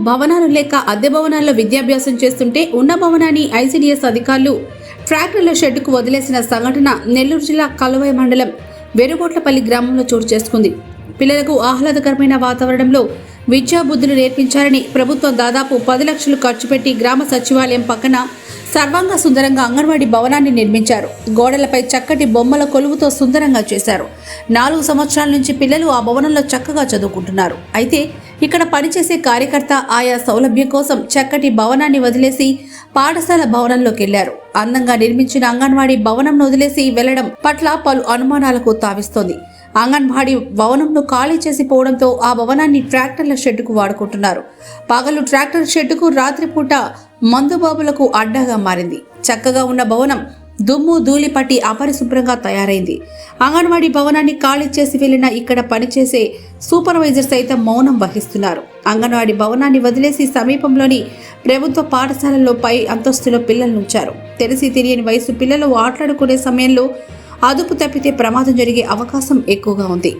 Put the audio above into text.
భవనాలు లేక అద్దె భవనాల్లో విద్యాభ్యాసం చేస్తుంటే ఉన్న భవనాన్ని ఐసీడీఎస్ అధికారులు ట్రాక్టర్ల షెడ్డుకు వదిలేసిన సంఘటన నెల్లూరు జిల్లా కలువై మండలం వెరుగోట్లపల్లి గ్రామంలో చోటు చేసుకుంది. పిల్లలకు ఆహ్లాదకరమైన వాతావరణంలో విద్యా బుద్ధులు నేర్పించాలని ప్రభుత్వం దాదాపు 10 లక్షలు ఖర్చు పెట్టి గ్రామ సచివాలయం పక్కన సర్వాంగ సుందరంగా అంగన్వాడీ భవనాన్ని నిర్మించారు. గోడలపై చక్కటి బొమ్మల కొలువుతో సుందరంగా చేశారు. 4 సంవత్సరాల నుంచి పిల్లలు ఆ భవనంలో చక్కగా చదువుకుంటున్నారు. అయితే ఇక్కడ పనిచేసే కార్యకర్త ఆయా సౌలభ్యం కోసం చక్కటి భవనాన్ని వదిలేసి పాఠశాల భవనంలోకి వెళ్లారు. అందంగా నిర్మించిన అంగన్వాడీ భవనంను వదిలేసి వెళ్లడం పట్ల పలు అనుమానాలకు తావిస్తోంది. అంగన్వాడీ భవనంను ఖాళీ చేసి పోవడంతో ఆ భవనాన్ని ట్రాక్టర్ల షెడ్డుకు వాడుకుంటున్నారు. పగలు ట్రాక్టర్ షెడ్డుకు, రాత్రిపూట మందుబాబులకు అడ్డాగా మారింది. చక్కగా ఉన్న భవనం దుమ్ము ధూళి పట్టి అపరిశుభ్రంగా తయారైంది. అంగన్వాడీ భవనాన్ని ఖాళీ చేసి వెళ్లిన ఇక్కడ పనిచేసే సూపర్వైజర్ సైతం మౌనం వహిస్తున్నారు. అంగన్వాడీ భవనాన్ని వదిలేసి సమీపంలోని ప్రభుత్వ పాఠశాలల్లో పై అంతస్తులో పిల్లలుంచారు. తెలిసి తెలియని వయసు పిల్లలు ఆటలాడుకునే సమయంలో అదుపు తప్పితే ప్రమాదం జరిగే అవకాశం ఎక్కువగా ఉంది.